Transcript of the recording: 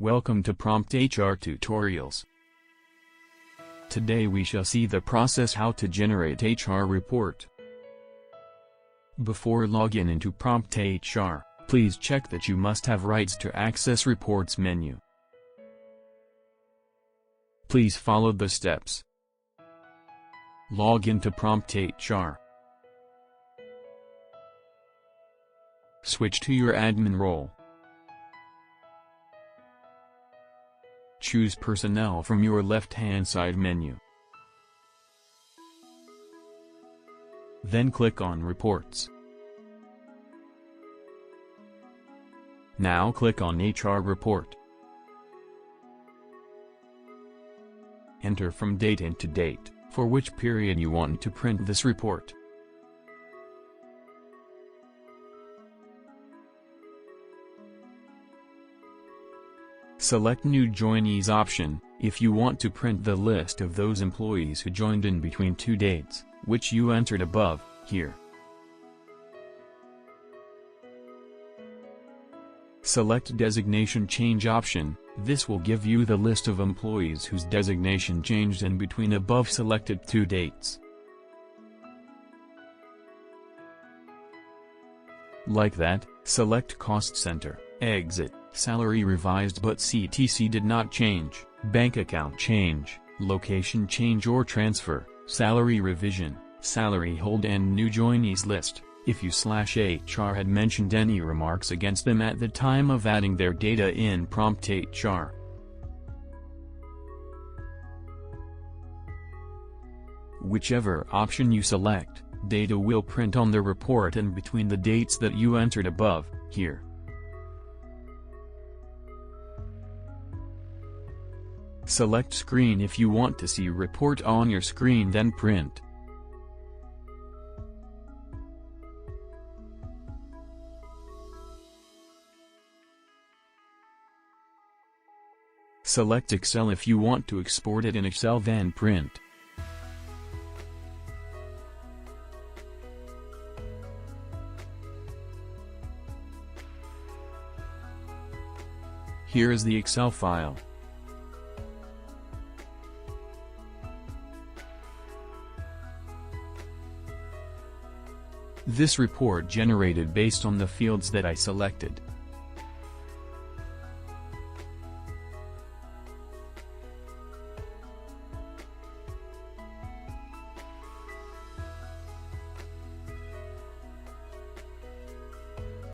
Welcome to PromptHR Tutorials. Today we shall see the process how to generate HR report. Before login into PromptHR, please check that you must have rights to access reports menu. Please follow the steps. Log into PromptHR. Switch to your admin role. Choose Personnel from your left-hand side menu. Then click on Reports. Now click on HR Report. Enter from date into date, for which period you want to print this report. Select New Joinees option, if you want to print the list of those employees who joined in between two dates, which you entered above, here. Select Designation Change option, this will give you the list of employees whose designation changed in between above selected two dates. Like that, select Cost Center, Exit, Salary revised but CTC did not change, Bank account change, Location change or transfer, Salary revision, Salary hold and New Joinees list, if you/HR had mentioned any remarks against them at the time of adding their data in PromptHR. Whichever option you select, data will print on the report in between the dates that you entered above, here. Select Screen if you want to see report on your screen, then Print. Select Excel if you want to export it in Excel, then Print. Here is the Excel file. This report generated based on the fields that I selected.